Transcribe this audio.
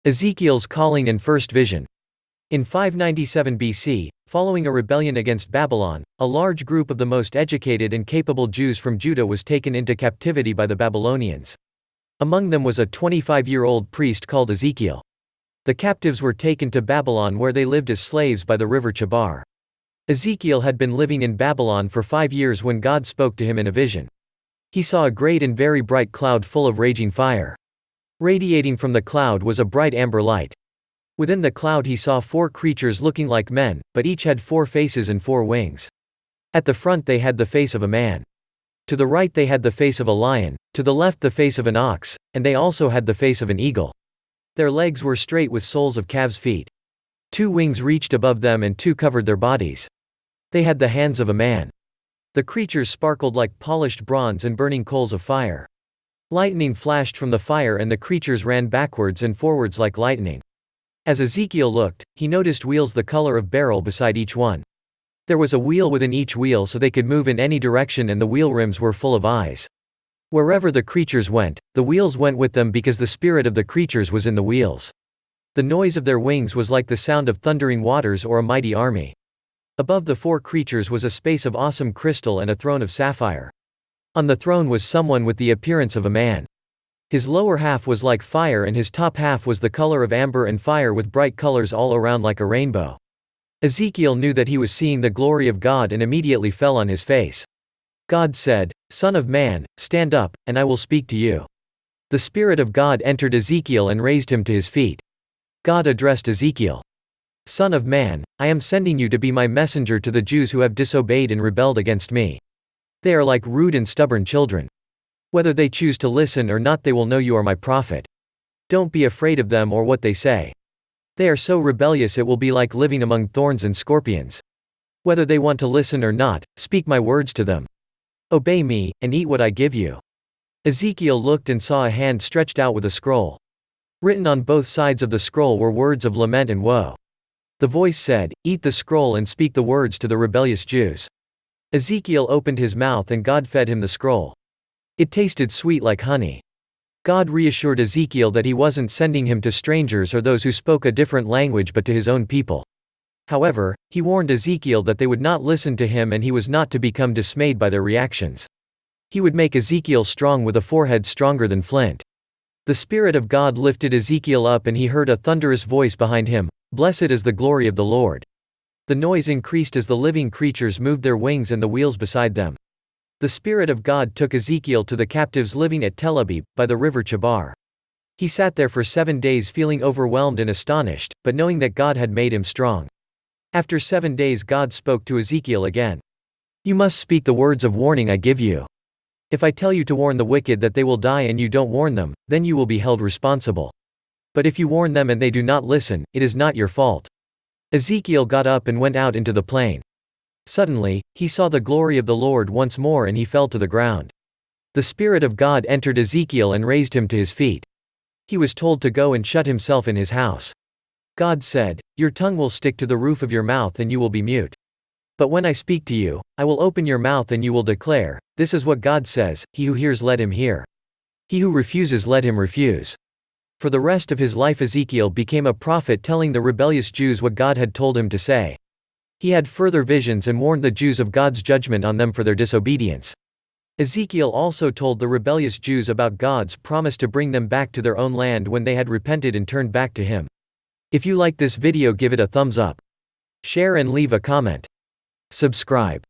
Ezekiel's calling and first vision. In 597 BC, following a rebellion against Babylon, a large group of the most educated and capable Jews from Judah was taken into captivity by the Babylonians. Among them was a 25-year-old priest called Ezekiel. The captives were taken to Babylon, where they lived as slaves by the river Chebar. Ezekiel had been living in Babylon for 5 years when God spoke to him in a vision. He saw a great and very bright cloud full of raging fire. Radiating from the cloud was a bright amber light. Within the cloud he saw 4 creatures looking like men, but each had 4 faces and 4 wings. At the front they had the face of a man. To the right they had the face of a lion, to the left the face of an ox, and they also had the face of an eagle. Their legs were straight with soles of calves' feet. 2 wings reached above them and 2 covered their bodies. They had the hands of a man. The creatures sparkled like polished bronze and burning coals of fire. Lightning flashed from the fire and the creatures ran backwards and forwards like lightning. As Ezekiel looked, he noticed wheels the color of beryl beside each one. There was a wheel within each wheel so they could move in any direction, and the wheel rims were full of eyes. Wherever the creatures went, the wheels went with them because the spirit of the creatures was in the wheels. The noise of their wings was like the sound of thundering waters or a mighty army. Above the 4 creatures was a space of awesome crystal and a throne of sapphire. On the throne was someone with the appearance of a man. His lower half was like fire and his top half was the color of amber and fire with bright colors all around like a rainbow. Ezekiel knew that he was seeing the glory of God and immediately fell on his face. God said, "Son of man, stand up, and I will speak to you." The Spirit of God entered Ezekiel and raised him to his feet. God addressed Ezekiel. "Son of man, I am sending you to be my messenger to the Jews who have disobeyed and rebelled against me. They are like rude and stubborn children. Whether they choose to listen or not, they will know you are my prophet. Don't be afraid of them or what they say. They are so rebellious it will be like living among thorns and scorpions. Whether they want to listen or not, speak my words to them. Obey me, and eat what I give you." Ezekiel looked and saw a hand stretched out with a scroll. Written on both sides of the scroll were words of lament and woe. The voice said, "Eat the scroll and speak the words to the rebellious Jews." Ezekiel opened his mouth and God fed him the scroll. It tasted sweet like honey. God reassured Ezekiel that he wasn't sending him to strangers or those who spoke a different language but to his own people. However, he warned Ezekiel that they would not listen to him and he was not to become dismayed by their reactions. He would make Ezekiel strong with a forehead stronger than flint. The Spirit of God lifted Ezekiel up and he heard a thunderous voice behind him, "Blessed is the glory of the Lord." The noise increased as the living creatures moved their wings and the wheels beside them. The Spirit of God took Ezekiel to the captives living at Tel Abib, by the river Chebar. He sat there for 7 days feeling overwhelmed and astonished, but knowing that God had made him strong. After 7 days God spoke to Ezekiel again. "You must speak the words of warning I give you. If I tell you to warn the wicked that they will die and you don't warn them, then you will be held responsible. But if you warn them and they do not listen, it is not your fault." Ezekiel got up and went out into the plain. Suddenly, he saw the glory of the Lord once more and he fell to the ground. The Spirit of God entered Ezekiel and raised him to his feet. He was told to go and shut himself in his house. God said, "Your tongue will stick to the roof of your mouth and you will be mute. But when I speak to you, I will open your mouth and you will declare, 'This is what God says.' He who hears, let him hear. He who refuses, let him refuse." For the rest of his life Ezekiel became a prophet telling the rebellious Jews what God had told him to say. He had further visions and warned the Jews of God's judgment on them for their disobedience. Ezekiel also told the rebellious Jews about God's promise to bring them back to their own land when they had repented and turned back to him. If you like this video, give it a thumbs up. Share and leave a comment. Subscribe.